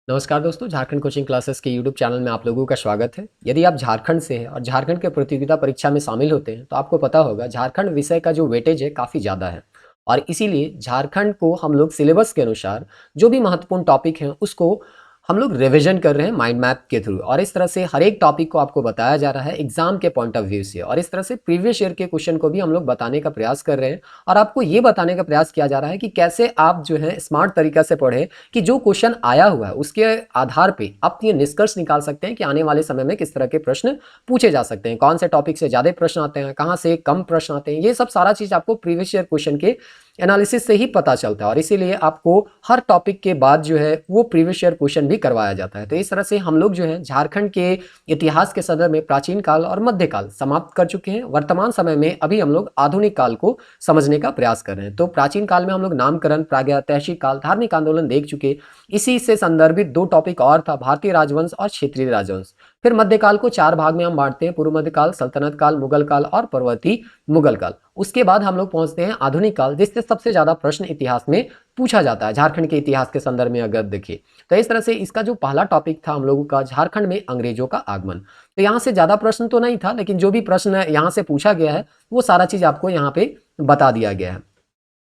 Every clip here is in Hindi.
नमस्कार दोस्तों, झारखंड कोचिंग क्लासेस के यूट्यूब चैनल में आप लोगों का स्वागत है। यदि आप झारखंड से हैं और झारखंड के प्रतियोगिता परीक्षा में शामिल होते हैं तो आपको पता होगा झारखंड विषय का जो वेटेज है काफ़ी ज़्यादा है और इसीलिए झारखंड को हम लोग सिलेबस के अनुसार जो भी महत्वपूर्ण टॉपिक हैं उसको हम लोग रिवीजन कर रहे हैं माइंड मैप के थ्रू और इस तरह से हर एक टॉपिक को आपको बताया जा रहा है एग्जाम के पॉइंट ऑफ व्यू से और इस तरह से प्रीवियस ईयर के क्वेश्चन को भी हम लोग बताने का प्रयास कर रहे हैं और आपको ये बताने का प्रयास किया जा रहा है कि कैसे आप जो है स्मार्ट तरीका से पढ़ें कि जो क्वेश्चन आया हुआ है उसके आधार पे आप ये निष्कर्ष निकाल सकते हैं कि आने वाले समय में किस तरह के प्रश्न पूछे जा सकते हैं, कौन से टॉपिक से ज़्यादा प्रश्न आते हैं, कहाँ से कम प्रश्न आते हैं। ये सब सारा चीज़ आपको प्रीवियस ईयर क्वेश्चन के एनालिसिस से ही पता चलता है और इसीलिए आपको हर टॉपिक के बाद जो है वो प्रीवियस ईयर क्वेश्चन भी करवाया जाता है। तो इस तरह से हम लोग जो है झारखंड के इतिहास के संदर्भ में प्राचीन काल और मध्यकाल समाप्त कर चुके हैं। वर्तमान समय में अभी हम लोग आधुनिक काल को समझने का प्रयास कर रहे हैं। तो प्राचीन काल में हम लोग नामकरण, प्रागैतिहासिक काल, धार्मिक आंदोलन देख चुके। इसी से संदर्भित दो टॉपिक और था, भारतीय राजवंश और क्षेत्रीय राजवंश। फिर मध्यकाल को चार भाग में हम बांटते हैं, पूर्व मध्यकाल, सल्तनत काल, मुगल काल और परवर्ती मुगल काल। उसके बाद हम लोग पहुंचते हैं आधुनिक काल, जिससे सबसे ज्यादा प्रश्न इतिहास में पूछा जाता है झारखंड के इतिहास के संदर्भ में अगर देखिए तो इस तरह से इसका जो पहला टॉपिक था हम लोगों का, झारखंड में अंग्रेजों का आगमन। तो यहाँ से ज्यादा प्रश्न तो नहीं था, लेकिन जो भी प्रश्न यहाँ से पूछा गया है वो सारा चीज आपको यहाँ पे बता दिया गया है।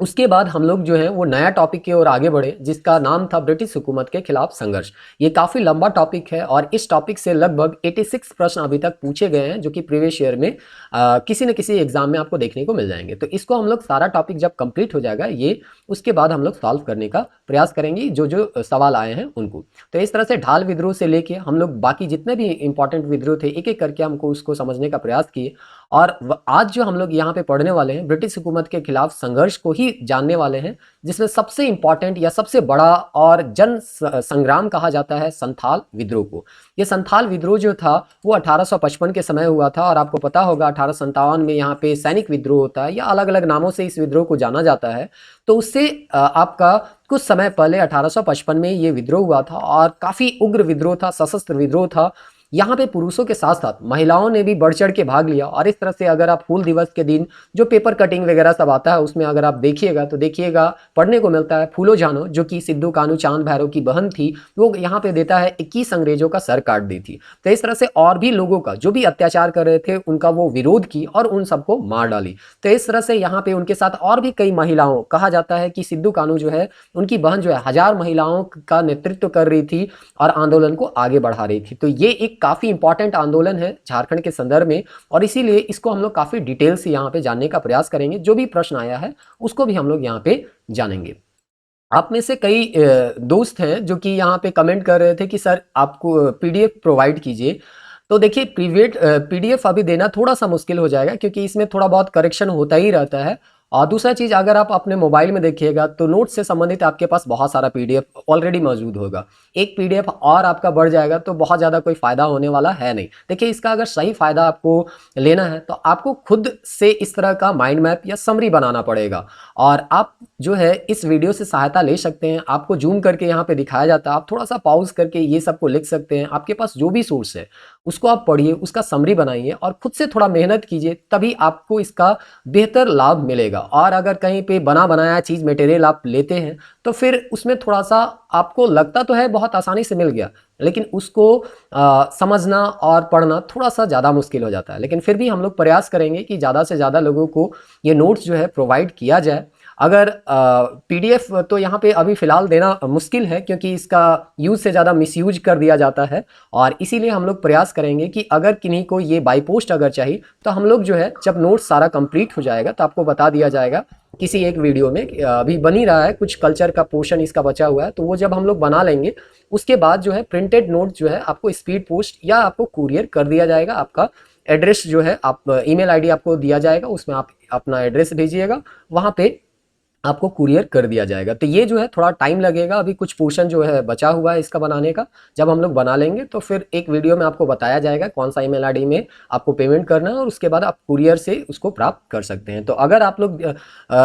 उसके बाद हम लोग जो है वो नया टॉपिक की ओर आगे बढ़े जिसका नाम था ब्रिटिश हुकूमत के खिलाफ संघर्ष। ये काफ़ी लंबा टॉपिक है और इस टॉपिक से लगभग 86 प्रश्न अभी तक पूछे गए हैं जो कि प्रीवियस ईयर में किसी न किसी एग्जाम में आपको देखने को मिल जाएंगे। तो इसको हम लोग सारा टॉपिक जब कंप्लीट हो जाएगा ये, उसके बाद हम लोग सॉल्व करने का प्रयास करेंगे जो जो सवाल आए हैं उनको। तो इस तरह से ढाल विद्रोह से लेके हम लोग बाकी जितने भी इंपॉर्टेंट विद्रोह थे एक एक करके हमको उसको समझने का प्रयास किए और आज जो हम लोग यहाँ पे पढ़ने वाले हैं ब्रिटिश हुकूमत के खिलाफ संघर्ष को ही जानने वाले हैं, जिसमें सबसे इंपॉर्टेंट या सबसे बड़ा और जन संग्राम कहा जाता है संथाल विद्रोह को। ये संथाल विद्रोह जो था वो 1855 के समय हुआ था और आपको पता होगा 1857 में यहाँ पे सैनिक विद्रोह होता है या अलग अलग नामों से इस विद्रोह को जाना जाता है। तो उससे आपका कुछ समय पहले 1855 में ये विद्रोह हुआ था और काफ़ी उग्र विद्रोह था, सशस्त्र विद्रोह था। यहाँ पे पुरुषों के साथ साथ महिलाओं ने भी बढ़ चढ़ के भाग लिया और इस तरह से अगर आप हूल दिवस के दिन जो पेपर कटिंग वगैरह सब आता है उसमें अगर आप देखिएगा तो देखिएगा पढ़ने को मिलता है फूलो जानो जो कि सिद्धू कानू चांद भैरव की बहन थी, वो यहाँ पे देता है 21 अंग्रेजों का सर काट दी थी। तो इस तरह से और भी लोगों का जो भी अत्याचार कर रहे थे उनका वो विरोध की और उन सबको मार डाली। तो इस तरह से यहाँ पे उनके साथ और भी कई महिलाओं, कहा जाता है कि सिद्धू कानू जो है उनकी बहन जो है 1000 महिलाओं का नेतृत्व कर रही थी और आंदोलन को आगे बढ़ा रही थी। तो ये एक काफ़ी इंपॉर्टेंट आंदोलन है झारखंड के संदर्भ में और इसीलिए इसको हम लोग काफ़ी डिटेल से यहाँ पे जानने का प्रयास करेंगे। जो भी प्रश्न आया है उसको भी हम लोग यहाँ पे जानेंगे। आप में से कई दोस्त हैं जो कि यहाँ पे कमेंट कर रहे थे कि सर आपको पीडीएफ प्रोवाइड कीजिए। तो देखिए पीडीएफ अभी देना थोड़ा सा मुश्किल हो जाएगा क्योंकि इसमें थोड़ा बहुत करेक्शन होता ही रहता है। और दूसरा चीज़, अगर आप अपने मोबाइल में देखिएगा तो नोट से संबंधित आपके पास बहुत सारा पीडीएफ ऑलरेडी मौजूद होगा। एक पीडीएफ और आपका बढ़ जाएगा तो बहुत ज़्यादा कोई फ़ायदा होने वाला है नहीं। देखिए इसका अगर सही फ़ायदा आपको लेना है तो आपको खुद से इस तरह का माइंड मैप या समरी बनाना पड़ेगा और आप जो है इस वीडियो से सहायता ले सकते हैं। आपको जूम करके यहाँ पे दिखाया जाता है, आप थोड़ा सा पॉज करके ये सबको लिख सकते हैं। आपके पास जो भी सोर्स है उसको आप पढ़िए, उसका समरी बनाइए और खुद से थोड़ा मेहनत कीजिए, तभी आपको इसका बेहतर लाभ मिलेगा। और अगर कहीं पे बना बनाया चीज़ मटेरियल आप लेते हैं तो फिर उसमें थोड़ा सा आपको लगता तो है बहुत आसानी से मिल गया, लेकिन उसको समझना और पढ़ना थोड़ा सा ज़्यादा मुश्किल हो जाता है। लेकिन फिर भी हम लोग प्रयास करेंगे कि ज़्यादा से ज़्यादा लोगों को ये नोट्स जो है प्रोवाइड किया जाए। अगर पीडीएफ तो यहाँ पे अभी फ़िलहाल देना मुश्किल है क्योंकि इसका यूज़ से ज़्यादा मिसयूज कर दिया जाता है और इसीलिए हम लोग प्रयास करेंगे कि अगर किन्हीं को ये बाई पोस्ट अगर चाहिए तो हम लोग जो है जब नोट्स सारा कंप्लीट हो जाएगा तो आपको बता दिया जाएगा किसी एक वीडियो में। अभी बन ही रहा है, कुछ कल्चर का पोर्शन इसका बचा हुआ है, तो वो जब हम लोग बना लेंगे उसके बाद जो है प्रिंटेड नोट जो है आपको स्पीड पोस्ट या आपको कुरियर कर दिया जाएगा। आपका एड्रेस जो है आप ईमेल आईडी आपको दिया जाएगा, उसमें आप अपना एड्रेस भेजिएगा, वहाँ पे आपको कुरियर कर दिया जाएगा। तो ये जो है थोड़ा टाइम लगेगा, अभी कुछ पोर्शन जो है बचा हुआ है इसका बनाने का। जब हम लोग बना लेंगे तो फिर एक वीडियो में आपको बताया जाएगा कौन सा ईमेल आईडी में आपको पेमेंट करना है और उसके बाद आप कुरियर से उसको प्राप्त कर सकते हैं। तो अगर आप लोग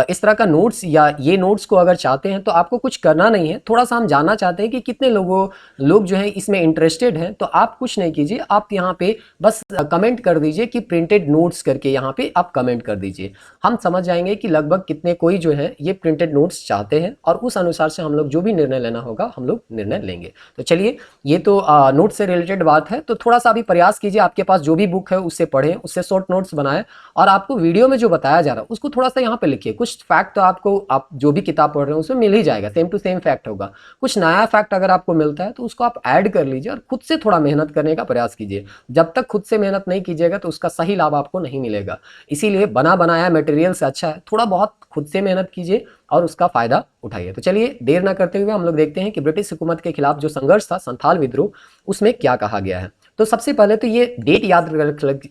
इस तरह का नोट्स या ये नोट्स को अगर चाहते हैं तो आपको कुछ करना नहीं है, थोड़ा सा हम जानना चाहते हैं कि कितने लोग जो है इसमें इंटरेस्टेड हैं। तो आप कुछ नहीं कीजिए, आप यहाँ पे बस कमेंट कर दीजिए कि प्रिंटेड नोट्स करके यहाँ पे आप कमेंट कर दीजिए। हम समझ जाएंगे कि लगभग कितने कोई जो है ये प्रिंटेड नोट्स चाहते हैं और उस अनुसार से हम लोग जो भी निर्णय लेना होगा हम लोग निर्णय लेंगे। तो चलिए, ये तो नोट से रिलेटेड बात है, तो थोड़ा सा अभी प्रयास कीजिए, आपके पास जो भी बुक है उससे पढ़ें, उससे शॉर्ट नोट्स बनाएं और आपको वीडियो में जो बताया जा रहा है उसको थोड़ा सा यहाँ पे लिखिए। कुछ फैक्ट तो आपको, आप जो भी किताब पढ़ रहे हैं उसमें मिल ही जाएगा, सेम टू सेम फैक्ट होगा। कुछ नया फैक्ट अगर आपको मिलता है तो उसको आप ऐड कर लीजिए और खुद से थोड़ा मेहनत करने का प्रयास कीजिए। जब तक खुद से मेहनत नहीं कीजिएगा तो उसका सही लाभ आपको नहीं मिलेगा। इसीलिए बना बनाया मटेरियल से अच्छा है थोड़ा बहुत खुद से मेहनत कीजिए और उसका फायदा उठाइए। तो चलिए, देर ना करते हुए हम लोग देखते हैं कि ब्रिटिश हुकूमत के खिलाफ जो संघर्ष था, संथाल विद्रोह, उसमें क्या कहा गया है। तो सबसे पहले तो ये डेट याद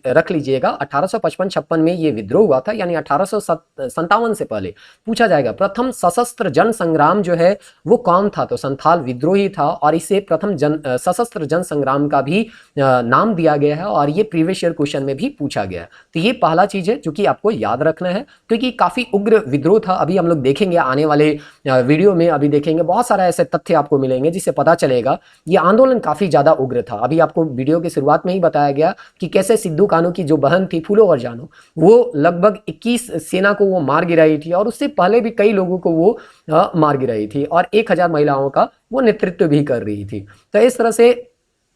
रख लीजिएगा, 1855-56 में ये विद्रोह हुआ था, यानी 1857 से पहले पूछा जाएगा प्रथम सशस्त्र जन संग्राम जो है वो कौन था, तो संथाल विद्रोह ही था और इसे प्रथम सशस्त्र जन संग्राम का भी नाम दिया गया है और ये प्रीवियस ईयर क्वेश्चन में भी पूछा गया है। तो ये पहला चीज है जो कि आपको याद रखना है, क्योंकि काफी उग्र विद्रोह था। अभी हम लोग देखेंगे आने वाले वीडियो में, अभी देखेंगे बहुत सारा ऐसे तथ्य आपको मिलेंगे जिससे पता चलेगा ये आंदोलन काफी ज्यादा उग्र था। अभी आपको वीडियो की शुरुआत में ही बताया गया कि कैसे सिद्धू कान्हू की जो बहन थी फूलो और जानो, वो लगभग 21 सेना को वो मार गिराई थी और उससे पहले भी कई लोगों को वो मार गिराई थी और 1000 महिलाओं का वो नेतृत्व भी कर रही थी। तो इस तरह से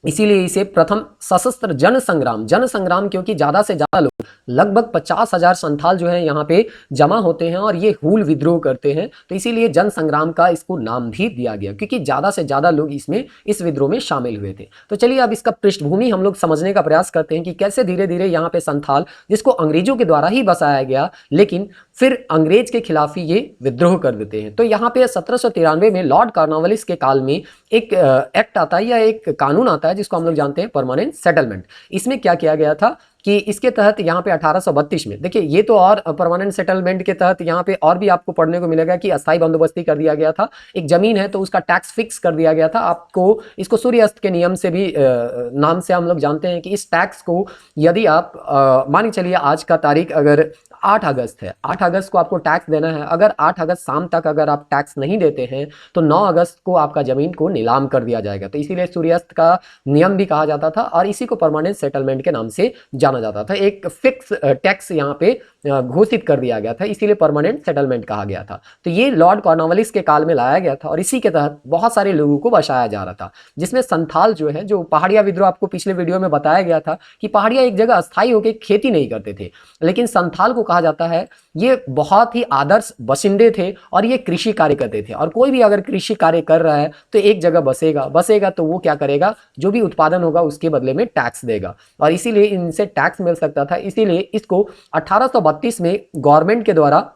इसीलिए इसे प्रथम सशस्त्र जन संग्राम, क्योंकि ज्यादा से ज्यादा लोग, लगभग 50,000 संथाल जो है यहाँ पे जमा होते हैं और ये हूल विद्रोह करते हैं, तो इसीलिए जन संग्राम का इसको नाम भी दिया गया, क्योंकि ज्यादा से ज्यादा लोग इसमें इस विद्रोह में शामिल हुए थे। तो चलिए अब इसका पृष्ठभूमि हम लोग समझने का प्रयास करते हैं कि कैसे धीरे धीरे यहाँ पे संथाल, जिसको अंग्रेजों के द्वारा ही बसाया गया, लेकिन फिर अंग्रेज के खिलाफ ही ये विद्रोह कर देते हैं। तो यहाँ पे 1793 में लॉर्ड कॉर्नवालिस के काल में एक एक्ट आता है या एक कानून आता है जिसको हम लोग जानते हैं परमानेंट सेटलमेंट। इसमें क्या किया गया था कि इसके तहत यहाँ पे 1832 में, देखिए ये तो और परमानेंट सेटलमेंट के तहत यहाँ पे और भी आपको पढ़ने को मिलेगा कि अस्थायी बंदोबस्ती कर दिया गया था। एक जमीन है तो उसका टैक्स फिक्स कर दिया गया था। आपको इसको सूर्यास्त के नियम से भी नाम से हम लोग जानते हैं कि इस टैक्स को यदि आप मान के चलिए आज का तारीख अगर 8 अगस्त है, 8 अगस्त को आपको टैक्स देना है, अगर 8 अगस्त शाम तक अगर आप टैक्स नहीं देते हैं तो 9 अगस्त को आपका जमीन को नीलाम कर दिया जाएगा। तो इसीलिए सूर्यास्त का नियम भी कहा जाता था और इसी को परमानेंट सेटलमेंट के नाम से जाना जाता था। एक फिक्स टैक्स यहाँ पे घोषित कर दिया गया था, इसीलिए परमानेंट सेटलमेंट कहा गया था। तो ये लॉर्ड कॉर्नवालिस के काल में लाया गया था और इसी के तहत बहुत सारे लोगों को बसाया जा रहा था, जिसमें संथाल जो है, जो पहाड़िया विद्रोह आपको पिछले वीडियो में बताया गया था कि पहाड़िया एक जगह अस्थायी होकर खेती नहीं करते थे, लेकिन संथाल को कहा जाता है ये बहुत ही आदर्श बशिंदे थे और ये कृषि कार्य करते थे। और कोई भी अगर कृषि कार्य कर रहा है तो एक जगह बसेगा तो वो क्या करेगा, जो भी उत्पादन होगा उसके बदले में टैक्स देगा और इसीलिए इनसे टैक्स मिल सकता था। इसीलिए इसको 1832 में गवर्नमेंट के द्वारा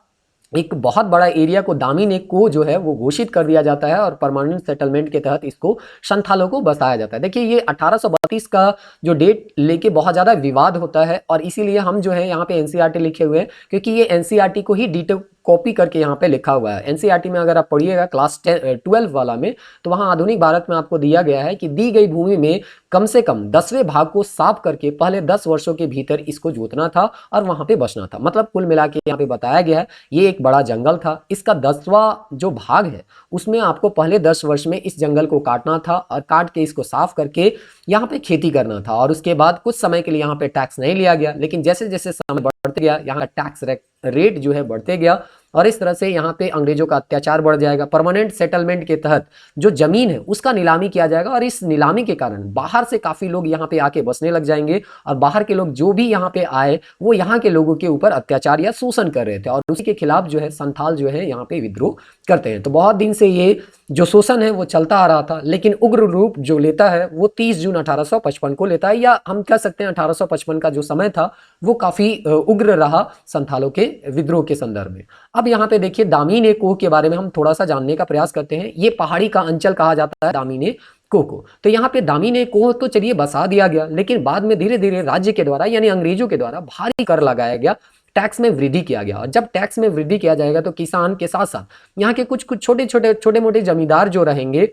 एक बहुत बड़ा एरिया को, दामिनी को जो है वो घोषित कर दिया जाता है और परमानेंट सेटलमेंट के तहत इसको संथालों को बसाया जाता है। देखिए ये 1832 का जो डेट लेके बहुत ज़्यादा विवाद होता है और इसीलिए हम जो है यहाँ पे एनसीईआरटी लिखे हुए हैं, क्योंकि ये एनसीईआरटी को ही डिटेल कॉपी करके यहाँ पे लिखा हुआ है। एनसीईआरटी में अगर आप पढ़िएगा क्लास 12 वाला में, तो वहाँ आधुनिक भारत में आपको दिया गया है कि दी गई भूमि में कम से कम 10वें भाग को साफ करके पहले 10 वर्षों के भीतर इसको जोतना था और वहाँ पे बसना था। मतलब कुल मिला के यहाँ पे बताया गया है ये एक बड़ा जंगल था, इसका 10वां जो भाग है उसमें आपको पहले 10 वर्ष में इस जंगल को काटना था और काट के इसको साफ करके यहाँ पे खेती करना था और उसके बाद कुछ समय के लिए यहाँ पे टैक्स नहीं लिया गया, लेकिन जैसे जैसे समय बढ़ते गया यहाँ का टैक्स रेट जो है बढ़ते गया और इस तरह से यहाँ पे अंग्रेजों का अत्याचार बढ़ जाएगा। परमानेंट सेटलमेंट के तहत जो जमीन है उसका नीलामी किया जाएगा और इस नीलामी के कारण बाहर से काफी लोग यहाँ पे आके बसने लग जाएंगे और बाहर के लोग जो भी यहाँ पे आए वो यहाँ के लोगों के ऊपर अत्याचार या शोषण कर रहे थे और उसी के खिलाफ जो है संथाल जो है यहाँ पे विद्रोह करते हैं। तो बहुत दिन से ये जो शोषण है वो चलता आ रहा था, लेकिन उग्र रूप जो लेता है वो 30 जून 1855 को लेता है, या हम कह सकते हैं 1855 का जो समय था वो काफी उग्र रहा संथालों के विद्रोह के संदर्भ में। अब यहाँ पे देखिए दामिनी कोह के बारे में हम थोड़ा सा जानने का प्रयास करते हैं। ये पहाड़ी का अंचल कहा जाता है दामिनी कोह को। तो यहाँ पे दामिनी कोह तो चलिए बसा दिया गया, लेकिन बाद में धीरे धीरे राज्य के द्वारा यानी अंग्रेजों के द्वारा भारी कर लगाया गया, टैक्स में वृद्धि किया गया। और जब टैक्स में वृद्धि किया जाएगा तो किसान के साथ साथ यहाँ के कुछ छोटे मोटे जमींदार जो रहेंगे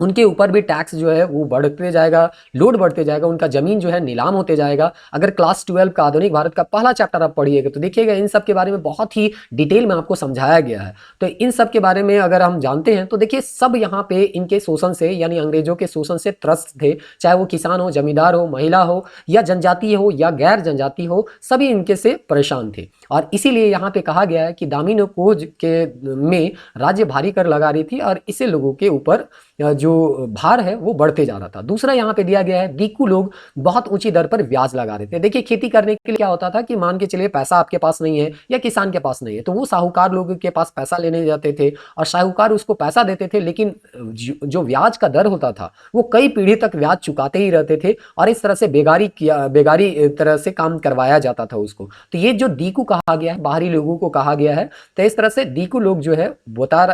उनके ऊपर भी टैक्स जो है वो बढ़ते जाएगा, लोड बढ़ते जाएगा, उनका जमीन जो है नीलाम होते जाएगा। अगर क्लास 12 का आधुनिक भारत का पहला चैप्टर आप पढ़िएगा तो देखिएगा इन सब के बारे में बहुत ही डिटेल में आपको समझाया गया है। तो इन सब के बारे में अगर हम जानते हैं तो देखिए सब यहाँ पे इनके शोषण से यानी अंग्रेजों के शोषण से त्रस्त थे, चाहे वो किसान हो, जमींदार हो, महिला हो या जनजातीय हो या गैर जनजाति हो, सभी इनके से परेशान थे। और इसीलिए यहाँ पे कहा गया है कि दामिनी खोज के में राज्य भारी कर लगा रही थी और इससे लोगों के ऊपर जो भार है वो बढ़ते जा रहा था। दूसरा यहाँ पे दिया गया है दीकू लोग बहुत ऊंची दर पर ब्याज लगा रहे थे। देखिए खेती करने के लिए क्या होता था कि मान के चलिए पैसा आपके पास नहीं है या किसान के पास नहीं है तो वो साहूकार लोगों के पास पैसा लेने जाते थे और साहूकार उसको पैसा देते थे, लेकिन जो ब्याज का दर होता था वो कई पीढ़ी तक ब्याज चुकाते ही रहते थे और इस तरह से बेगारी तरह से काम करवाया जाता था उसको। तो ये जो दीकू कहा गया है, बाहरी लोगों को कहा गया है, तो इस तरह से दीकू लोग जो है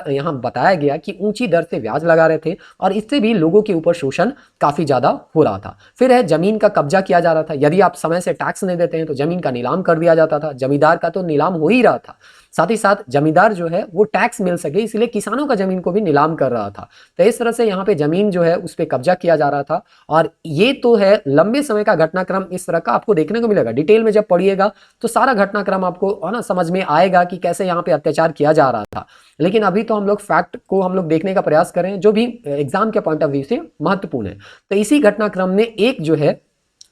यहाँ बताया गया कि ऊंची दर से ब्याज लगा रहे थे और इससे भी लोगों के ऊपर शोषण काफी ज्यादा हो रहा था। फिर है जमीन का कब्जा किया जा रहा था। यदि आप समय से टैक्स नहीं देते हैं तो जमीन का नीलाम कर दिया जाता था। जमींदार का तो नीलाम हो ही रहा था, साथ ही साथ जमींदार जो है वो टैक्स मिल सके इसलिए किसानों का जमीन को भी नीलाम कर रहा था। तो इस तरह से यहाँ पे जमीन जो है उस पर कब्जा किया जा रहा था और ये तो है लंबे समय का घटनाक्रम इस तरह का आपको देखने को मिलेगा। डिटेल में जब पढ़िएगा तो सारा घटनाक्रम आपको है ना समझ में आएगा कि कैसे यहाँ पे अत्याचार किया जा रहा था। लेकिन अभी तो हम लोग फैक्ट को हम लोग देखने का प्रयास करें जो भी एग्जाम के पॉइंट ऑफ व्यू से महत्वपूर्ण है। तो इसी घटनाक्रम में एक जो है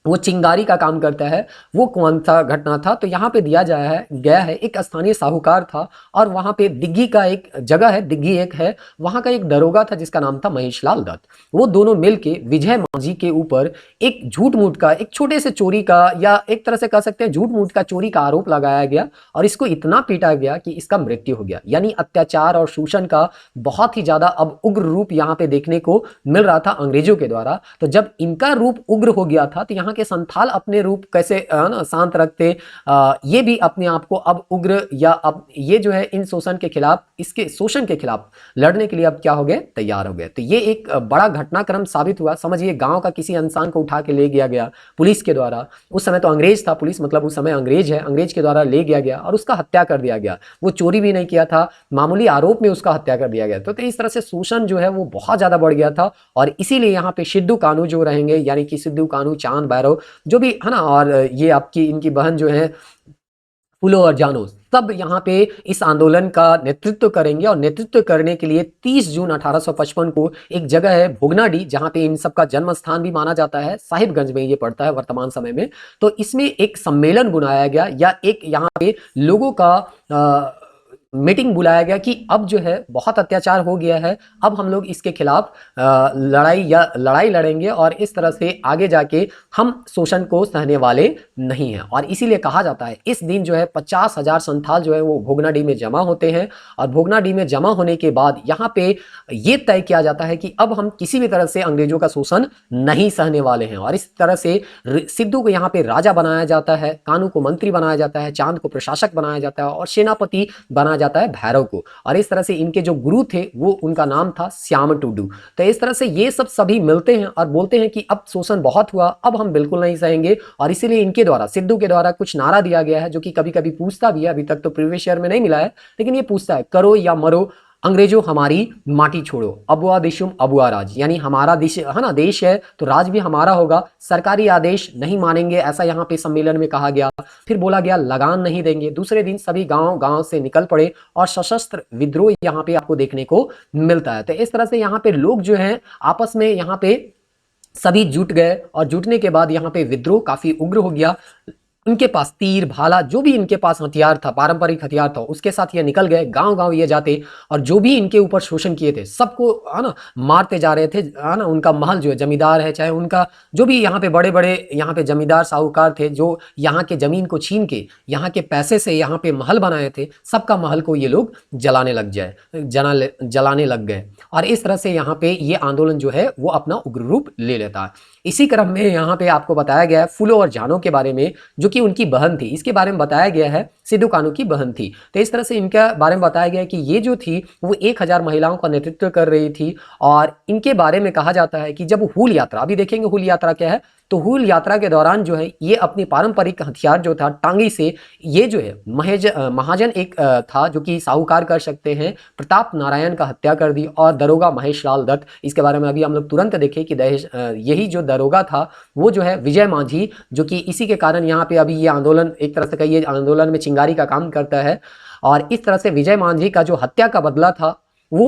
वो चिंगारी का काम करता है। वो कौन सा घटना था तो यहाँ पे दिया गया है एक स्थानीय साहूकार था और वहाँ पे दिग्गी का एक जगह है, दिग्गी एक है, वहाँ का एक दरोगा था जिसका नाम था महेशलाल दत्त। वो दोनों मिलके विजय मांझी के ऊपर एक झूठ मूठ का, एक छोटे से चोरी का या एक तरह से कह सकते हैं झूठ मूठ का चोरी का आरोप लगाया गया और इसको इतना पीटा गया कि इसका मृत्यु हो गया। यानी अत्याचार और शोषण का बहुत ही ज्यादा अब उग्र रूप यहाँ पे देखने को मिल रहा था अंग्रेजों के द्वारा। तो जब इनका रूप उग्र हो गया था तो यहाँ के संथाल अपने रूप कैसे शांत रखते, ये भी अपने आप को अब उग्र या अब ये जो है इन शोषण के खिलाफ, इसके शोषण के खिलाफ लड़ने के लिए अब क्या हो गए, तैयार हो गए। तो ये एक बड़ा घटनाक्रम साबित हुआ। समझिए गांव का किसी इंसान को उठा के ले गया गया पुलिस के द्वारा, उस समय तो अंग्रेज था पुलिस, मतलब उस समय अंग्रेज है, अंग्रेज के द्वारा ले गया गया और उसका हत्या कर दिया गया। वो चोरी भी नहीं किया था, मामूली आरोप में उसका हत्या कर दिया गया। तो इस तरह से शोषण जो है वो बहुत ज्यादा बढ़ गया था और इसीलिए यहाँ पे सिद्धू कान्हू जो रहेंगे, यानी कि सिद्धू कान्हू, चांद भैरव जो भी है ना, और ये आपकी इनकी बहन जो है फूलो और जानो, सब यहाँ पे इस आंदोलन का नेतृत्व करेंगे। और नेतृत्व करने के लिए 30 जून 1855 को एक जगह है भोगनाडी, जहाँ पे इन सब का जन्म स्थान भी माना जाता है, साहिबगंज में ये पड़ता है वर्तमान समय में। तो इसमें एक सम्मेलन बुलाया गया या एक यहाँ पे लोगों का मीटिंग बुलाया गया कि अब जो है बहुत अत्याचार हो गया है, अब हम लोग इसके खिलाफ लड़ाई लड़ेंगे और इस तरह से आगे जाके हम शोषण को सहने वाले नहीं हैं। और इसीलिए कहा जाता है इस दिन जो है 50,000 संथाल जो है वो भोगनाडी में जमा होते हैं और भोगनाडी में जमा होने के बाद यहाँ पे ये तय किया जाता है कि अब हम किसी भी तरह से अंग्रेजों का शोषण नहीं सहने वाले हैं। और इस तरह से सिद्धू को यहाँ पे राजा बनाया जाता है, कानू को मंत्री बनाया जाता है, चांद को प्रशासक बनाया जाता है और सेनापति बनाया जाता है भैरव को। और इस तरह से इनके जो गुरु थे वो उनका नाम था श्याम टुडू। तो इस तरह से ये सब सभी मिलते हैं और बोलते हैं कि अब शोषण बहुत हुआ, अब हम बिल्कुल नहीं सहेंगे। और इसीलिए इनके द्वारा, सिद्धू के द्वारा कुछ नारा दिया गया है जो कि कभी कभी पूछता भी है, अभी तक तो प्रीवियस ईयर में नहीं मिला है, लेकिन ये पूछता है, करो या मरो अंग्रेजों हमारी माटी छोड़ो, अबुआ देशुम अबुआ राज, यानी हमारा देश है ना, देश है तो राज भी हमारा होगा, सरकारी आदेश नहीं मानेंगे, ऐसा यहाँ पे सम्मेलन में कहा गया। फिर बोला गया लगान नहीं देंगे। दूसरे दिन सभी गांव गांव से निकल पड़े और सशस्त्र विद्रोह यहाँ पे आपको देखने को मिलता है। तो इस तरह से यहाँ पे लोग जो है आपस में यहाँ पे सभी जुट गए और जुटने के बाद यहाँ पे विद्रोह काफी उग्र हो गया। उनके पास तीर भाला जो भी इनके पास हथियार था, पारंपरिक हथियार था, उसके साथ ये निकल गए, गांव गांव ये जाते और जो भी इनके ऊपर शोषण किए थे सबको है ना मारते जा रहे थे, है ना। उनका महल जो है, जमींदार है चाहे उनका जो भी यहाँ पे बड़े बड़े यहाँ पे जमींदार साहूकार थे जो यहाँ के जमीन को छीन के यहाँ के पैसे से यहाँ पे महल बनाए थे, सबका महल को ये लोग जलाने लग गए। और इस तरह से यहाँ पे ये आंदोलन जो है वो अपना उग्र रूप ले लेता है। इसी क्रम में यहाँ पे आपको बताया गया है फूलो और जानो के बारे में, जो कि उनकी बहन थी, इसके बारे में बताया गया है सिद्धू कान्हू की बहन थी। तो इस तरह से इनके बारे में बताया गया है कि ये जो थी वो 1000 महिलाओं का नेतृत्व कर रही थी। और इनके बारे में कहा जाता है कि जब हूल यात्रा, अभी देखेंगे हूल यात्रा क्या है, तो हूल यात्रा के दौरान जो है ये अपनी पारंपरिक हथियार जो था टांगी से, ये जो है महाजन एक था जो कि साहूकार कर सकते हैं, प्रताप नारायण का हत्या कर दी। और दरोगा महेश लाल दत्त, इसके बारे में अभी हम लोग तुरंत देखें कि यही जो दरोगा था वो जो है विजय मांझी, जो कि इसी के कारण यहाँ पे अभी ये आंदोलन एक तरह से कहिए आंदोलन में चिंगारी का काम करता है। और इस तरह से विजय मांझी का जो हत्या का बदला था वो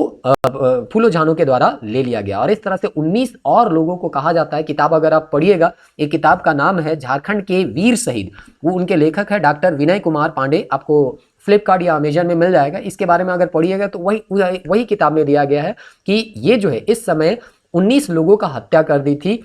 फूलो झानो के द्वारा ले लिया गया। और इस तरह से 19 और लोगों को कहा जाता है, किताब अगर आप पढ़िएगा, एक किताब का नाम है झारखंड के वीर शहीद, वो उनके लेखक है डॉक्टर विनय कुमार पांडे, आपको फ्लिपकार्ट या अमेजन में मिल जाएगा। इसके बारे में अगर पढ़िएगा तो वही किताब में दिया गया है कि ये जो है इस समय 19 लोगों का हत्या कर दी थी।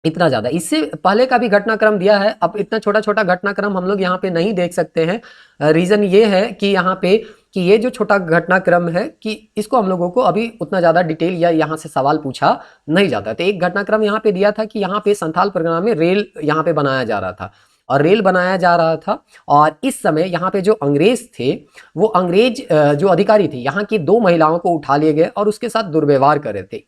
इतना ज्यादा, इससे पहले का भी घटनाक्रम दिया है, अब इतना छोटा छोटा घटनाक्रम हम लोग यहाँ पे नहीं देख सकते हैं। रीजन ये है कि यहाँ पे कि ये जो छोटा घटनाक्रम है कि इसको हम लोगों को अभी उतना ज्यादा डिटेल या यहाँ से सवाल पूछा नहीं जाता। तो एक घटनाक्रम यहाँ पे दिया था कि यहाँ पे संथाल परगना में रेल यहाँ पे बनाया जा रहा था, और रेल बनाया जा रहा था। और इस समय यहाँ पे जो अंग्रेज थे, वो अंग्रेज जो अधिकारी थे, यहाँ की 2 महिलाओं को उठा लिए गए और उसके साथ दुर्व्यवहार कर रहे थे।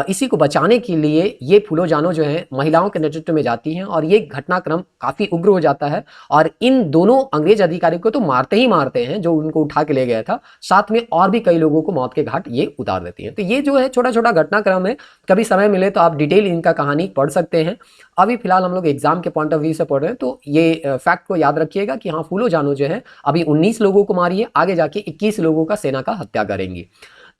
इसी को बचाने के लिए ये फूलो जानो जो है महिलाओं के नेतृत्व में जाती हैं, और ये घटनाक्रम काफी उग्र हो जाता है। और इन दोनों अंग्रेज अधिकारियों को तो मारते ही मारते हैं जो उनको उठा के ले गया था, साथ में और भी कई लोगों को मौत के घाट ये उतार देती हैं। तो ये जो है छोटा छोटा घटनाक्रम है, कभी समय मिले तो आप डिटेल इनका कहानी पढ़ सकते हैं। अभी फिलहाल हम लोग एग्जाम के पॉइंट ऑफ व्यू से पढ़ रहे हैं, तो ये फैक्ट को याद रखिएगा कि हाँ, फूलो जानो जो है अभी 19 लोगों को मारी है, आगे जाके 21 लोगों का सेना का हत्या करेंगी।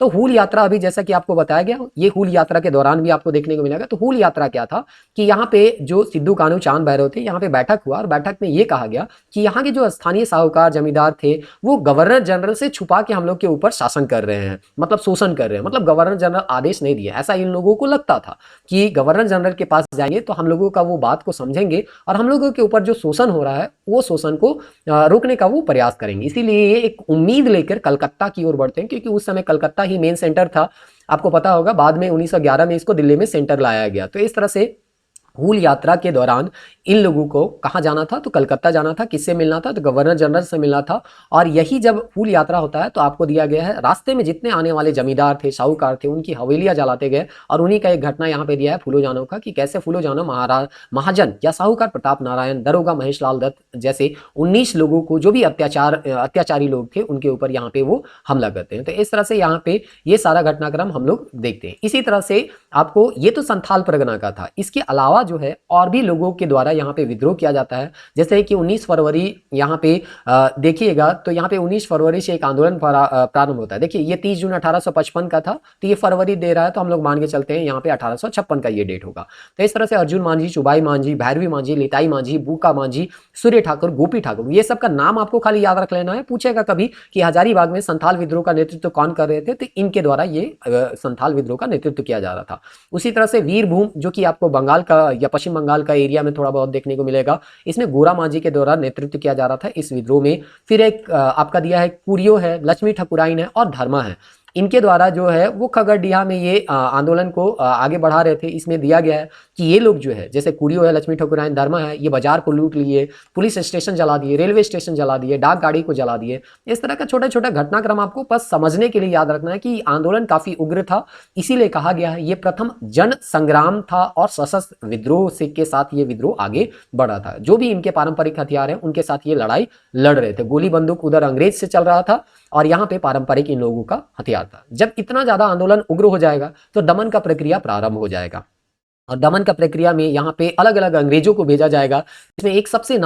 तो हूल यात्रा अभी जैसा कि आपको बताया गया, ये हूल यात्रा के दौरान भी आपको देखने को मिलेगा। तो हूल यात्रा क्या था कि यहाँ पे जो सिद्धू कान्हू चांद भैरव थे, यहाँ पे बैठक हुआ, और बैठक में ये कहा गया कि यहाँ के जो स्थानीय साहूकार जमींदार थे वो गवर्नर जनरल से छुपा के हम लोग के ऊपर शासन कर रहे हैं, मतलब शोषण कर रहे हैं, मतलब गवर्नर जनरल आदेश नहीं दिया। ऐसा इन लोगों को लगता था कि गवर्नर जनरल के पास जाएंगे तो हम लोगों का वो बात को समझेंगे और हम लोगों के ऊपर जो शोषण हो रहा है वो शोषण को रोकने का वो प्रयास करेंगे। इसीलिए ये एक उम्मीद लेकर कलकत्ता की ओर बढ़ते हैं, क्योंकि उस समय कलकत्ता ही मेन सेंटर था। आपको पता होगा बाद में 1911 में इसको दिल्ली में सेंटर लाया गया। तो इस तरह से हूल यात्रा के दौरान इन लोगों को कहाँ जाना था, तो कलकत्ता जाना था। किससे मिलना था, तो गवर्नर जनरल से मिलना था। और यही जब हूल यात्रा होता है तो आपको दिया गया है रास्ते में जितने आने वाले जमींदार थे, साहूकार थे, उनकी हवेलियां जलाते गए। और उन्हीं का एक घटना यहाँ पे दिया है फूलो जानो का, कि कैसे फूलो जानो महाजन या साहूकार प्रताप नारायण, दरोगा महेश लाल दत्त जैसे 19 लोगों को, जो भी अत्याचारी लोग थे, उनके ऊपर यहाँ पे वो हमला करते हैं। तो इस तरह से यहाँ पे ये सारा घटनाक्रम हम लोग देखते हैं। इसी तरह से आपको, ये तो संथाल परगना का था, इसके अलावा जो है और भी लोगों के द्वारा यहाँ पे विद्रोह किया जाता है। जैसे कि 19 फरवरी यहाँ पे देखिएगा, तो यहाँ पे 19 फरवरी से एक आंदोलन प्रारंभ होता है। देखिए ये 30 जून 1855 का था, तो ये फरवरी दे रहा है, तो हम लोग मान के चलते हैं यहाँ पे 1856 का ये डेट होगा। तो इस तरह से अर्जुन मांझी, चुबाई मांझी, भैरवी मांझी, लिताई मांझी, बूका मांझी, सूर्य ठाकुर, गोपी ठाकुर, ये सब का नाम आपको खाली याद रख लेना है। पूछेगा कभी कि हजारीबाग में संथाल विद्रोह का नेतृत्व कौन कर रहे थे, तो इनके द्वारा ये संथाल विद्रोह का नेतृत्व किया जा रहा था। उसी तरह से वीरभूम, जो कि आपको बंगाल का या पश्चिम बंगाल का एरिया में थोड़ा बहुत देखने को मिलेगा, इसमें गोरा मांझी के द्वारा नेतृत्व किया जा रहा था इस विद्रोह में। फिर एक आपका दिया है कुरियो है, लक्ष्मी ठकुराइन है और धर्मा है। इनके द्वारा जो है वो खगड़िया में ये आंदोलन को आगे बढ़ा रहे थे। इसमें दिया गया है कि ये लोग जो है, जैसे कुरियो है, लक्ष्मी ठकुराइन, धर्मा है, ये बाजार को लूट लिए, पुलिस स्टेशन जला दिए, रेलवे स्टेशन जला दिए, डाक गाड़ी को जला दिए। इस तरह का छोटा छोटा घटनाक्रम आपको बस समझने के लिए याद रखना है कि आंदोलन काफी उग्र था। इसीलिए कहा गया है ये प्रथम जन संग्राम था और सशस्त्र विद्रोह से के साथ ये विद्रोह आगे बढ़ा था। जो भी इनके पारंपरिक हथियार हैं उनके साथ ये लड़ाई लड़ रहे थे। गोली बंदूक उधर अंग्रेज से चल रहा था और यहाँ पे पारंपरिक इन लोगों का हथियार था। जब इतना ज्यादा आंदोलन उग्र हो जाएगा तो दमन का प्रक्रिया प्रारंभ हो जाएगा। और दमन का प्रक्रिया में यहाँ पे अलग अलग अंग्रेजों को भेजा जाएगा। इसमें एक सबसे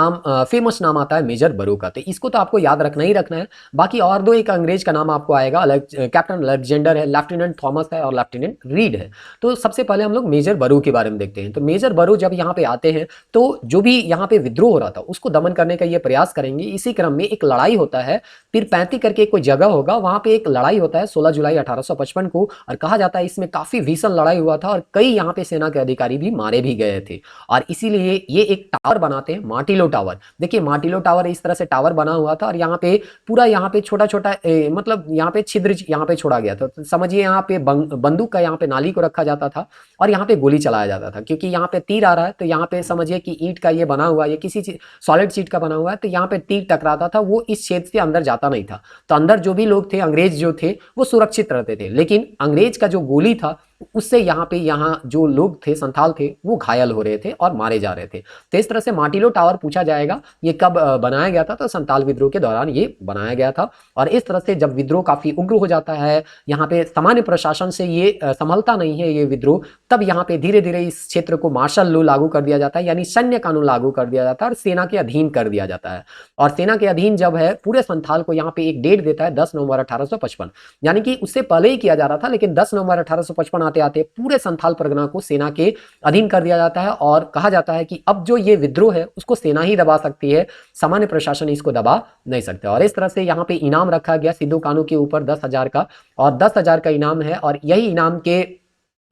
फेमस नाम आता है मेजर बरो का, तो इसको तो आपको याद रखना ही रखना है। बाकी और दो एक अंग्रेज का नाम आपको आएगा अलग, कैप्टन अलेक्जेंडर है, लेफ्टिनेंट थॉमस है और लेफ्टिनेंट रीड है। तो सबसे पहले हम लोग मेजर बरो के बारे में देखते हैं। तो मेजर बरो जब यहाँ पे आते हैं तो जो भी यहाँ पे विद्रोह हो रहा था उसको दमन करने का ये प्रयास करेंगे। इसी क्रम में एक लड़ाई होता है, फिर 35 करके कोई जगह होगा, वहां पे एक लड़ाई होता है 16 जुलाई 1855 को। और कहा जाता है इसमें काफी भीषण लड़ाई हुआ था और कई यहाँ पे सेना के अधिकारी भी मारे भी गए थे। और इसीलिए ये एक टावर बनाते हैं, मार्टिलो टावर। देखिए मार्टिलो टावर इस तरह से टावर बना हुआ था और यहाँ पे पूरा यहाँ पे छोटा छोटा मतलब यहाँ पे छिद्र यहाँ पे छोड़ा गया था। तो समझिए यहाँ पे बंदूक का यहाँ पे नाली को रखा जाता था और यहाँ पे गोली चलाया जाता था, क्योंकि यहाँ पे तीर आ रहा है। तो यहाँ पे समझिए कि ईंट का ये बना हुआ, ये किसी सॉलिड शीट का बना हुआ है, तो यहाँ पे तीर टकराता था, वो इस क्षेत्र से अंदर जाता नहीं था। तो अंदर जो भी लोग थे, अंग्रेज जो थे, वो सुरक्षित रहते थे। लेकिन अंग्रेज का जो गोली था उससे यहाँ जो लोग थे, संथाल थे, वो घायल हो रहे थे और मारे जा रहे थे। तो इस तरह से माटिलो टावर पूछा जाएगा ये कब बनाया गया था, तो संथाल विद्रोह के दौरान ये बनाया गया था। और इस तरह से जब विद्रोह काफी उग्र हो जाता है, यहाँ पे सामान्य प्रशासन से ये संभलता नहीं है ये विद्रोह, तब यहाँ पे धीरे धीरे इस क्षेत्र को मार्शल लॉ लागू कर दिया जाता है, यानी सैन्य कानून लागू कर दिया जाता है और सेना के अधीन कर दिया जाता है। और सेना के अधीन जब है, पूरे संथाल को यहाँ पे एक डेट देता है 10 नवंबर 1855, यानी कि उससे पहले ही किया जा रहा था, लेकिन 10 नवंबर 1855 आते आते पूरे संथाल परगना को सेना के अधीन कर दिया जाता है और कहा जाता है कि अब जो ये विद्रोह है उसको सेना ही दबा सकती है, सामान्य प्रशासन इसको दबा नहीं सकता। और इस तरह से यहाँ पे इनाम रखा गया सिद्धू कानू के ऊपर 10,000 का, और 10,000 का इनाम है, और यही इनाम के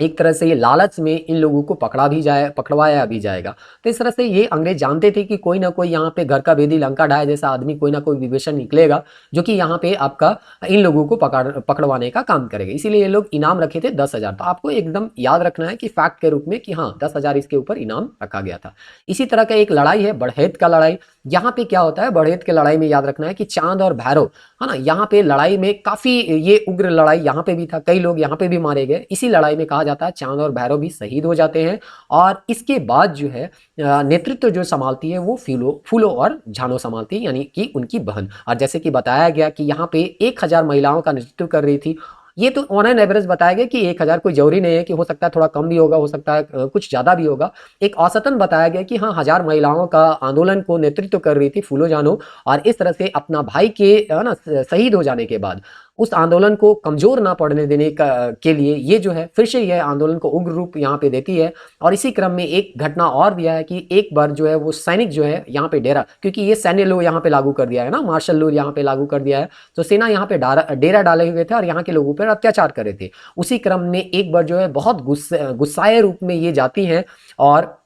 एक तरह से ये लालच में इन लोगों को पकड़वाया भी जाएगा। तो इस तरह से ये अंग्रेज जानते थे कि कोई ना कोई यहाँ पे घर का भेदी लंका ढाए जैसा आदमी, कोई ना कोई विभीषण निकलेगा जो कि यहाँ पे आपका इन लोगों को पकड़वाने का काम करेगा, इसीलिए ये लोग इनाम रखे थे 10,000। तो आपको एकदम याद रखना है कि फैक्ट के रूप में कि हाँ 10,000 इसके ऊपर इनाम रखा गया था। इसी तरह का एक लड़ाई है बड़हैत का लड़ाई। यहाँ पे क्या होता है, बड़हैत के लड़ाई में याद रखना है कि चांद और भैरव, है ना, यहाँ पे लड़ाई में काफी ये उग्र लड़ाई यहाँ पे भी था, कई लोग यहाँ पे भी मारे गए। इसी लड़ाई में कहा जाता है चांद और भैरव भी शहीद हो जाते हैं। और इसके बाद जो है नेतृत्व जो संभालती है वो फूलो और झानो संभालती है, यानी कि उनकी बहन। और जैसे कि बताया गया कि यहाँ पे 1,000 महिलाओं का नेतृत्व कर रही थी। ये तो ऑन एन एवरेज बताया गया कि 1,000, कोई जरूरी नहीं है कि हो सकता है थोड़ा कम भी होगा, हो सकता है कुछ ज्यादा भी होगा। एक औसतन बताया गया कि हाँ 1,000 महिलाओं का आंदोलन को नेतृत्व कर रही थी फूलो जानो। और इस तरह से अपना भाई के ना शहीद हो जाने के बाद उस आंदोलन को कमजोर ना पड़ने देने के लिए ये जो है फिर से यह आंदोलन को उग्र रूप यहाँ पे देती है। और इसी क्रम में एक घटना और दिया है कि एक बार जो है वो सैनिक जो है यहाँ पे डेरा, क्योंकि ये सैन्य लॉ यहाँ पे लागू कर दिया है ना, मार्शल लॉ यहाँ पे लागू कर दिया है, तो सेना यहाँ पे डेरा डाले हुए थे और यहाँ के लोगों पर अत्याचार कर रहे थे। उसी क्रम में एक बार जो है बहुत गुस्साए रूप में ये जाती हैं और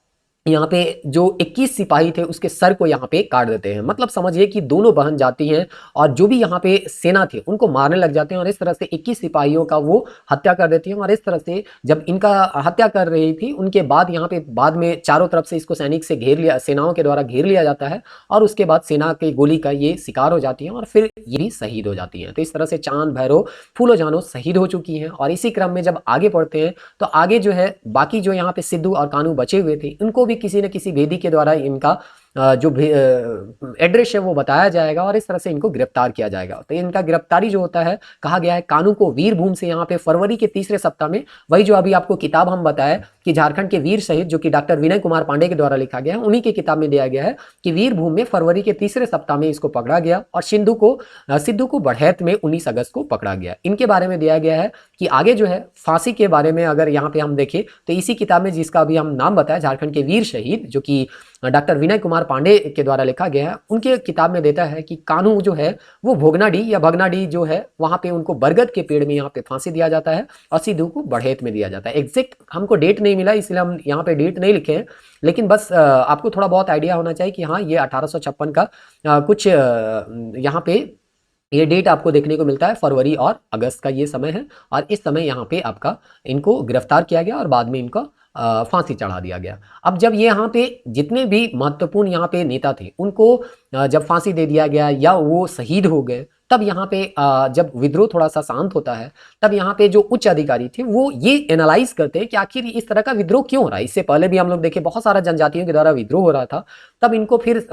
यहाँ पे जो 21 सिपाही थे उसके सर को यहाँ पे काट देते हैं। मतलब समझिए कि दोनों बहन जाती हैं और जो भी यहाँ पे सेना थे उनको मारने लग जाते हैं, और इस तरह से 21 सिपाहियों का वो हत्या कर देती हैं। और इस तरह से जब इनका हत्या कर रही थी उनके बाद यहाँ पे बाद में चारों तरफ से इसको सैनिक से घेर लिया, सेनाओं के द्वारा घेर लिया जाता है, और उसके बाद सेना की गोली का ये शिकार हो जाती है और फिर ये भी शहीद हो जाती है। तो इस तरह से चांद भैरव फूलो जानो शहीद हो चुकी हैं। और इसी क्रम में जब आगे बढ़ते हैं तो आगे जो है बाकी जो यहाँ पे सिद्धू और कानू बचे हुए थे उनको भी किसी न किसी भेदी के द्वारा इनका जो एड्रेस है वो बताया जाएगा और इस तरह से इनको गिरफ्तार किया जाएगा। तो इनका गिरफ्तारी जो होता है, कहा गया है कानू को वीरभूम से यहाँ पे फरवरी के तीसरे सप्ताह में, वही जो अभी आपको किताब हम बताए कि झारखंड के वीर शहीद जो कि डॉक्टर विनय कुमार पांडे के द्वारा लिखा गया है, उन्हीं की किताब में दिया गया है कि वीरभूम में फरवरी के तीसरे सप्ताह में इसको पकड़ा गया और सिद्धू को बढ़ैत में 19 अगस्त को पकड़ा गया। इनके बारे में दिया गया है कि आगे जो है फांसी के बारे में अगर यहाँ पे हम देखें तो इसी किताब में जिसका अभी हम नाम बताया झारखंड के वीर शहीद जो कि डॉक्टर विनय कुमार पांडे के द्वारा लिखा गया है, उनके किताब में देता है कि कानू जो है वो भोगनाडी या भगनाडी जो है वहां पे उनको बरगद के पेड़ में यहाँ पे फांसी दिया जाता है और सिद्धू को बढ़ैत में दिया जाता है। एग्जैक्ट हमको डेट नहीं मिला इसलिए हम यहाँ पे डेट नहीं लिखे हैं, लेकिन बस आपको थोड़ा बहुत आइडिया होना चाहिए कि हाँ ये 1856 का कुछ यहाँ पे ये डेट आपको देखने को मिलता है, फरवरी और अगस्त का ये समय है। और इस समय यहाँ पे आपका इनको गिरफ्तार किया गया और बाद में इनको फांसी चढ़ा दिया गया। अब जब ये यहाँ पे जितने भी महत्वपूर्ण यहाँ पे नेता थे उनको जब फांसी दे दिया गया या वो शहीद हो गए, तब यहाँ पे जब विद्रोह थोड़ा सा शांत होता है तब यहाँ पे जो उच्च अधिकारी थे वो ये एनालाइज करते हैं कि आखिर इस तरह का विद्रोह क्यों हो रहा है। इससे पहले भी हम लोग देखे बहुत सारा जनजातियों के द्वारा विद्रोह हो रहा था, तब इनको फिर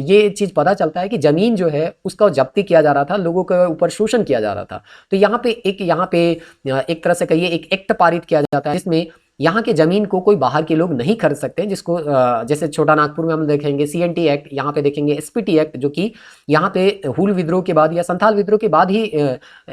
ये चीज पता चलता है कि जमीन जो है उसका जब्ती किया जा रहा था, लोगों के ऊपर शोषण किया जा रहा था। तो यहाँ पे एक तरह से कहिए एक एक्ट पारित किया जाता है जिसमें यहाँ के जमीन को कोई बाहर के लोग नहीं खरीद सकते, जिसको जैसे छोटा नागपुर में हम देखेंगे CNT एक्ट, यहाँ पे देखेंगे SPT एक्ट जो कि यहाँ पे हूल विद्रोह के बाद या संथाल विद्रोह के बाद ही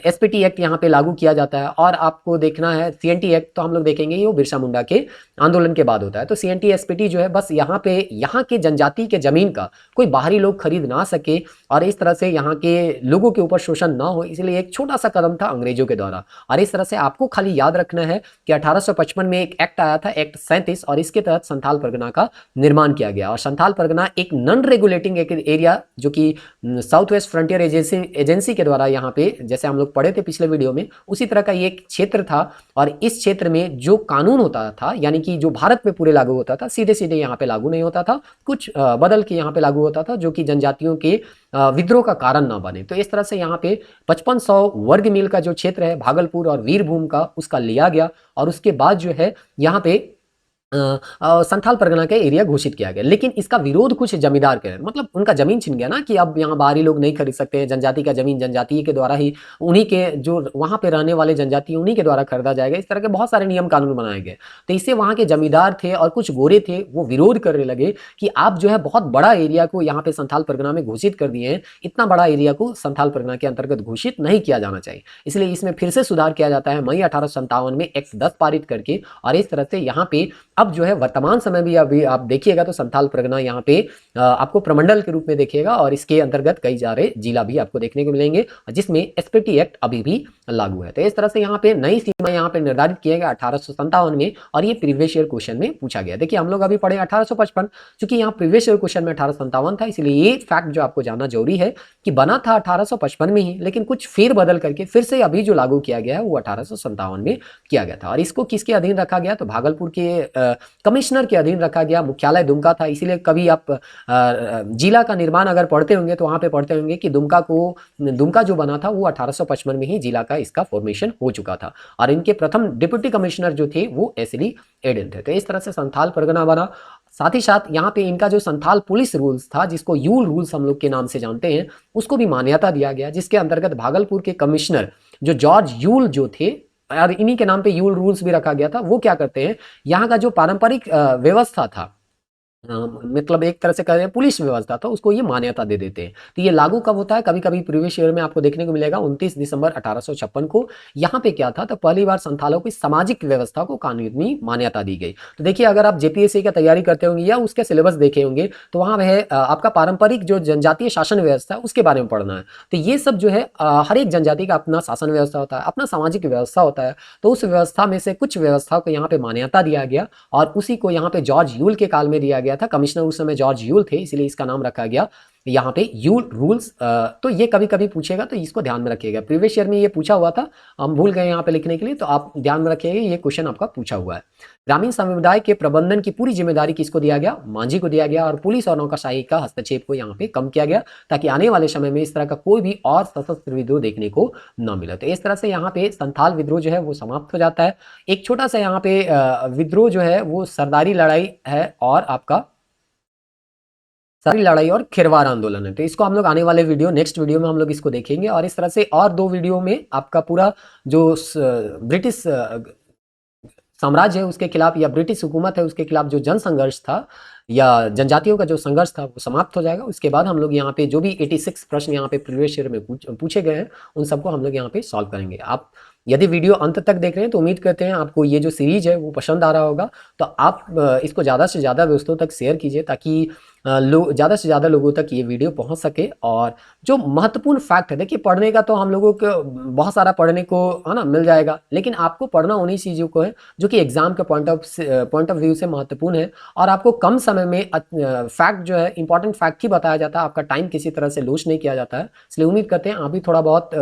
SPT एक्ट यहाँ पे लागू किया जाता है। और आपको देखना है CNT एक्ट तो हम लोग देखेंगे ये बिरसा मुंडा के आंदोलन के बाद होता है। तो CNT SPT जो है बस यहाँ पे यहाँ के जनजाति के जमीन का कोई बाहरी लोग खरीद ना सके और इस तरह से यहाँ के लोगों के ऊपर शोषण ना हो, इसलिए एक छोटा सा कदम था अंग्रेजों के द्वारा। और इस तरह से आपको खाली याद रखना है कि 1855 में एक एक एक्ट आया था, एक्ट 37, और इसके तहत संथाल परगना का निर्माण किया गया। और संथाल परगना एक नॉन रेगुलेटिंग एरिया जो कि साउथ वेस्ट फ्रंटियर एजेंसी के द्वारा यहाँ पे, जैसे हम लोग पढ़े थे पिछले वीडियो में, उसी तरह का ये एक क्षेत्र था। और इस क्षेत्र में जो कानून होता था, यानी कि जो भारत में पूरे लागू होता था, सीधे सीधे यहाँ पे लागू नहीं होता था, कुछ बदल के यहाँ पे लागू होता था, जो कि जनजातियों के विद्रोह का कारण ना बने। तो इस तरह से यहाँ पे 5500 वर्ग मील का जो क्षेत्र है भागलपुर और वीरभूम का, उसका लिया गया। और उसके बाद जो है यहाँ पे संथाल परगना का एरिया घोषित किया गया। लेकिन इसका विरोध कुछ जमींदार के, मतलब उनका जमीन छिन गया ना, कि अब यहाँ बाहरी लोग नहीं खरीद सकते हैं, जनजाति का जमीन जनजाति के द्वारा ही, उन्हीं के जो वहां पे रहने वाले जनजाति उन्हीं के द्वारा खरीदा जाएगा। इस तरह के बहुत सारे नियम कानून बनाए गए। तो इससे वहां के जमींदार थे और कुछ गोरे थे, वो विरोध करने लगे कि आप जो है बहुत बड़ा एरिया को यहाँ पे संथाल परगना में घोषित कर दिए हैं, इतना बड़ा एरिया को संथाल परगना के अंतर्गत घोषित नहीं किया जाना चाहिए। इसलिए इसमें फिर से सुधार किया जाता है मई 1857 में एक्ट 10 पारित करके। और इस तरह से यहाँ पे अब जो है वर्तमान समय भी अभी आप देखिएगा तो संथाल परगना यहाँ पे आपको प्रमंडल के रूप में देखिएगा, और इसके अंतर्गत कई सारे जिला भी आपको देखने को मिलेंगे, जिसमें एसपीटी एक्ट अभी भी लागू है। तो इस तरह से यहाँ पे नई सीमा यहाँ पे निर्धारित किया गया 1857 में, और ये प्रीवियस ईयर क्वेश्चन में पूछा गया। देखिए हम लोग अभी पढ़े 1855, चूंकि यहाँ प्रीवियस ईयर क्वेश्चन में 1857 था, इसलिए ये फैक्ट जो आपको जानना जरूरी है कि बना था 1855 में ही, लेकिन कुछ फेर बदल करके फिर से अभी जो लागू किया गया है वो 1857 में किया गया था। और इसको किसके अधीन रखा गया, तो भागलपुर के कमिश्नर के अधीन रखा गया। मुख्यालय दुमका था, इसीलिए कभी आप जिला का निर्माण अगर पढ़ते होंगे तो वहां पे पढ़ते होंगे कि दुमका जो बना था वो 1855 में ही जिला का इसका फॉर्मेशन हो चुका था। और इनके प्रथम डिप्टी कमिश्नर जो थे वो एसली एडेन थे। तो इस तरह से संथाल परगना बना। साथ ही साथ यहाँ पे इनका जो संथाल पुलिस रूल्स था, जिसको यूल रूल्स हम लोग के नाम से जानते हैं, उसको भी मान्यता दिया गया, जिसके अंतर्गत भागलपुर के कमिश्नर जो जॉर्ज यूल जो थे, और इन्हीं के नाम पे यूल रूल्स भी रखा गया था, वो क्या करते हैं, यहाँ का जो पारंपरिक व्यवस्था था, मतलब एक तरह से कह रहे हैं पुलिस व्यवस्था था, उसको ये मान्यता दे देते हैं। तो ये लागू कब होता है, कभी कभी प्रीवियस ईयर में आपको देखने को मिलेगा 29 दिसंबर 1856 को। यहाँ पे क्या था, तो पहली बार संथालों की सामाजिक व्यवस्था को कानूनी मान्यता दी गई। तो देखिए अगर आप जेपीएससी की तैयारी करते होंगे या उसके सिलेबस देखे होंगे, तो वहाँ है आपका पारंपरिक जो जनजातीय शासन व्यवस्था है उसके बारे में पढ़ना है। तो ये सब जो है हर एक जनजाति का अपना शासन व्यवस्था होता है, अपना सामाजिक व्यवस्था होता है। तो उस व्यवस्था में से कुछ व्यवस्था को यहाँ पे मान्यता दिया गया, और उसी को यहाँ पे जॉर्ज यूल के काल में दिया गया था। कमिश्नर उस समय जॉर्ज यूल थे, इसलिए इसका नाम रखा गया यहाँ पे यूल रूल्स। तो ये कभी कभी पूछेगा, तो इसको ध्यान में रखिएगा। प्रीवियस ईयर में ये पूछा हुआ था, हम भूल गए यहाँ पे लिखने के लिए, तो आप ध्यान में रखिएगा, ये क्वेश्चन आपका पूछा हुआ है। ग्रामीण समुदाय के प्रबंधन की पूरी जिम्मेदारी किसको दिया गया, मांझी को दिया गया। और पुलिस और नौकरशाही का हस्तक्षेप को यहाँ पे कम किया गया, ताकि आने वाले समय में इस तरह का कोई भी और सशस्त्र विद्रोह देखने को न मिले। तो इस तरह से यहाँ पे संथाल विद्रोह जो है वो समाप्त हो जाता है। एक छोटा सा यहाँ पे विद्रोह जो है वो सरदारी लड़ाई है, और आपका सारी लड़ाई और खिरवार आंदोलन है। तो इसको हम लोग आने वाले नेक्स्ट वीडियो में हम लोग इसको देखेंगे। और इस तरह से और 2 वीडियो में आपका पूरा जो ब्रिटिश साम्राज्य है उसके खिलाफ, या ब्रिटिश हुकूमत है उसके खिलाफ जो जन संघर्ष था, या जनजातियों का जो संघर्ष था, वो समाप्त हो जाएगा। उसके बाद हम लोग यहाँ पे जो भी 86 प्रश्न यहाँ पे प्रीवियस ईयर में पूछे गए हैं, उन सबको हम लोग यहाँ पे सॉल्व करेंगे। आप यदि वीडियो अंत तक देख रहे हैं तो उम्मीद करते हैं आपको ये जो सीरीज है वो पसंद आ रहा होगा। तो आप इसको ज़्यादा से ज़्यादा दोस्तों तक शेयर कीजिए, ताकि ज़्यादा से ज़्यादा लोगों तक ये वीडियो पहुंच सके। और जो महत्वपूर्ण फैक्ट है, देखिए पढ़ने का तो हम लोगों को बहुत सारा पढ़ने को है ना मिल जाएगा, लेकिन आपको पढ़ना उन्हीं चीज़ों को है जो कि एग्जाम के पॉइंट ऑफ व्यू से महत्वपूर्ण है। और आपको कम समय में फैक्ट जो है, इंपॉर्टेंट फैक्ट ही बताया जाता है, आपका टाइम किसी तरह से लूज नहीं किया जाता है। इसलिए उम्मीद करते हैं आप भी थोड़ा बहुत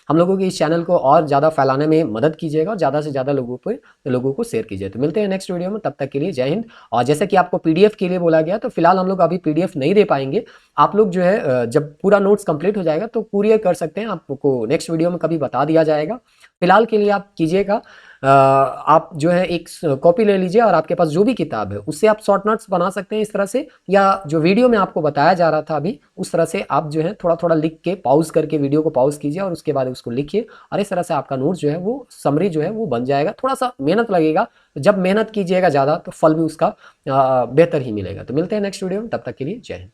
हम लोगों के इस चैनल को और ज़्यादा फैलाने में मदद कीजिएगा, और ज़्यादा से ज़्यादा लोगों को शेयर कीजिए। तो मिलते हैं नेक्स्ट वीडियो में, तब तक के लिए जय हिंद। और जैसे कि आपको पीडीएफ के लिए बोला गया, तो फिलहाल हम लोग अभी पीडीएफ नहीं दे पाएंगे। आप लोग जो है जब पूरा नोट्स कंप्लीट हो जाएगा तो कुरियर कर सकते हैं, आपको नेक्स्ट वीडियो में कभी बता दिया जाएगा। फिलहाल के लिए आप कीजिएगा, आप जो है एक कॉपी ले लीजिए, और आपके पास जो भी किताब है उससे आप शॉर्ट नोट्स बना सकते हैं इस तरह से, या जो वीडियो में आपको बताया जा रहा था अभी उस तरह से आप जो है थोड़ा थोड़ा लिख के पॉज करके वीडियो को पॉज कीजिए, और उसके बाद उसको लिखिए। और इस तरह से आपका नोट्स जो है वो समरी जो है वो बन जाएगा। थोड़ा सा मेहनत लगेगा, जब मेहनत कीजिएगा ज़्यादा तो फल भी उसका बेहतर ही मिलेगा। तो मिलते हैं नेक्स्ट वीडियो में, तब तक के लिए जय हिंद।